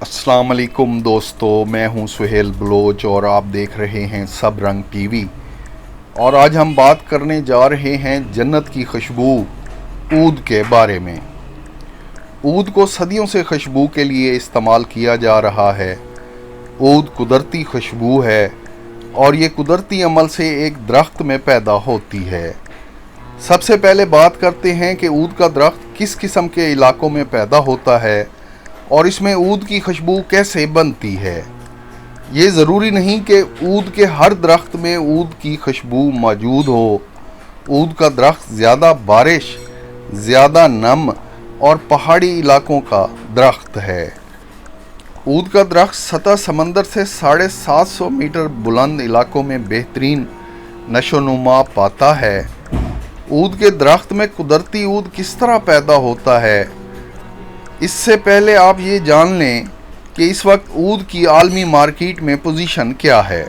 अस्सलाम वालेकुम दोस्तों, मैं हूं सुहेल बलोच और आप देख रहे हैं सब रंग टीवी। और आज हम बात करने जा रहे हैं जन्नत की खुशबू ऊद के बारे में। ऊद को सदियों से खुशबू के लिए इस्तेमाल किया जा रहा है। ऊद कुदरती खुशबू है और ये कुदरती अमल से एक दरख्त में पैदा होती है। सबसे पहले बात करते हैं कि ऊद का दरख्त किस किस्म के इलाकों में पैदा होता है और इसमें ऊद की खुशबू कैसे बनती है। ये ज़रूरी नहीं कि ऊद के हर दरख्त में ऊद की खुशबू मौजूद हो। ऊद का दरख्त ज़्यादा बारिश, ज़्यादा नम और पहाड़ी इलाकों का दरख्त है। ऊद का दरख्त सतह समंदर से 750 मीटर बुलंद इलाकों में बेहतरीन नशोनुमा पाता है। ऊद के दरख्त में कुदरती ऊद किस तरह पैदा होता है, इससे पहले आप ये जान लें कि इस वक्त ऊद की आलमी मार्केट में पोजीशन क्या है।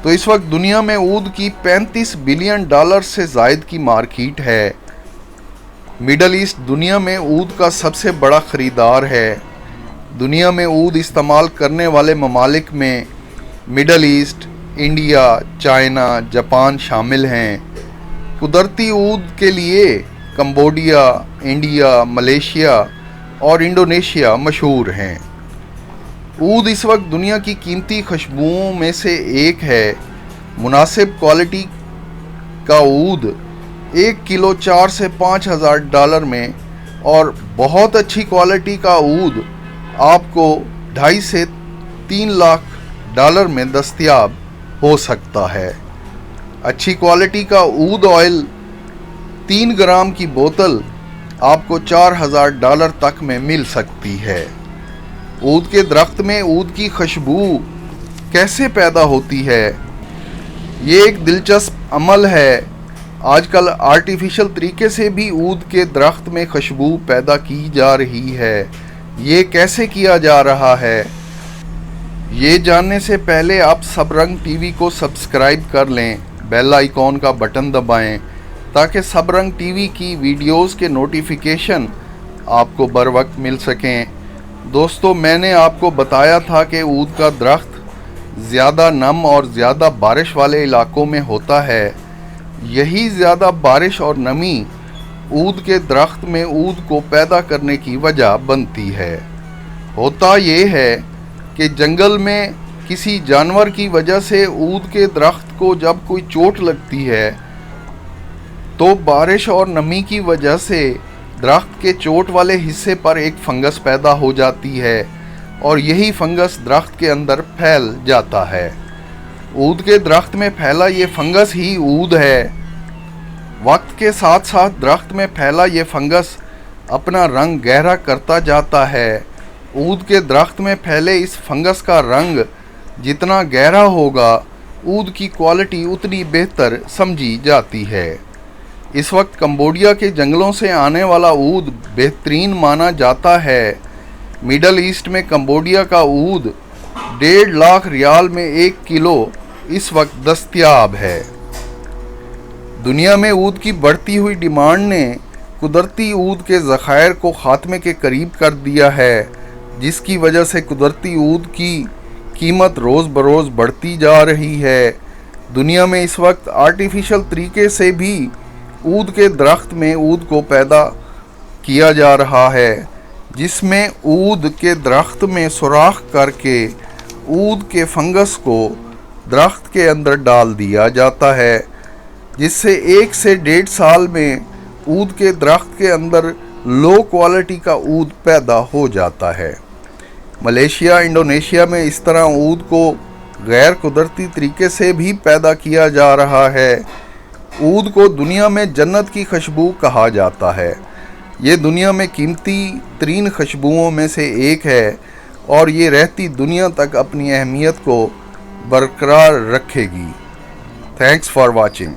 तो इस वक्त दुनिया में ऊद की $35 बिलियन से ज़ायद की मार्केट है। मिडल ईस्ट दुनिया में ऊद का सबसे बड़ा ख़रीदार है। दुनिया में ऊद इस्तेमाल करने वाले ममालिक में middle east, India, China, Japan शामिल हैं। कुदरती ऊद के लिए कंबोडिया, इंडिया, मलेशिया और इंडोनेशिया मशहूर हैं। ऊद इस वक्त दुनिया की कीमती खुशबुओं में से एक है। मुनासिब क्वालिटी का ऊद 1 किलो 4 से $5,000 में और बहुत अच्छी क्वालिटी का ऊद आपको $2.5 से $3 लाख में दस्तयाब हो सकता है। अच्छी क्वालिटी का ऊद ऑयल 3 ग्राम की बोतल आपको $4,000 तक में मिल सकती है। ऊद के दरख्त में ऊद की खुशबू कैसे पैदा होती है, ये एक दिलचस्प अमल है। आजकल आर्टिफिशियल तरीके से भी ऊद के दरख्त में खुशबू पैदा की जा रही है। ये कैसे किया जा रहा है, ये जानने से पहले आप सब रंग टीवी को सब्सक्राइब कर लें, बेल आइकॉन का बटन दबाएं ताकि सब रंग टीवी की वीडियोस के नोटिफिकेशन आपको बर वक्त मिल सकें। दोस्तों, मैंने आपको बताया था कि ऊद का दरख्त ज़्यादा नम और ज़्यादा बारिश वाले इलाकों में होता है। यही ज़्यादा बारिश और नमी ऊद के दरख्त में ऊद को पैदा करने की वजह बनती है। होता ये है कि जंगल में किसी जानवर की वजह से ऊद के दरख्त को जब कोई चोट लगती है तो बारिश और नमी की वजह से दरख्त के चोट वाले हिस्से पर एक फंगस पैदा हो जाती है और यही फंगस दरख्त के अंदर फैल जाता है। ऊद के दरख्त में फैला ये फंगस ही ऊद है। वक्त के साथ साथ दरख्त में फैला ये फंगस अपना रंग गहरा करता जाता है। ऊद के दरख्त में फैले इस फंगस का रंग जितना गहरा होगा, ऊद की क्वालिटी उतनी बेहतर समझी जाती है। इस वक्त कंबोडिया के जंगलों से आने वाला ऊद बेहतरीन माना जाता है। मिडल ईस्ट में कंबोडिया का ऊद $1.5 लाख में 1 किलो इस वक्त दस्तयाब है। दुनिया में ऊद की बढ़ती हुई डिमांड ने कुदरती ऊद के ज़खायर को ख़ात्मे के करीब कर दिया है, जिसकी वजह से कुदरती ऊद की कीमत रोज़ बरोज़ बढ़ती जा रही है। दुनिया में इस वक्त आर्टिफिशियल तरीके से भी ऊद के दरख्त में ऊद को पैदा किया जा रहा है, जिसमें ऊद के दरख्त में सुराख करके ऊद के फंगस को दरख्त के अंदर डाल दिया जाता है, जिससे 1 से 1.5 साल में ऊद के दरख्त के अंदर लो क्वालिटी का ऊद पैदा हो जाता है। मलेशिया, इंडोनेशिया में इस तरह ऊद को गैर कुदरती तरीके से भी पैदा किया जा रहा है। ऊद को दुनिया में जन्नत की खुशबू कहा जाता है। ये दुनिया में कीमती तरीन खुशबुओं में से एक है और ये रहती दुनिया तक अपनी अहमियत को बरकरार रखेगी। Thanks for watching.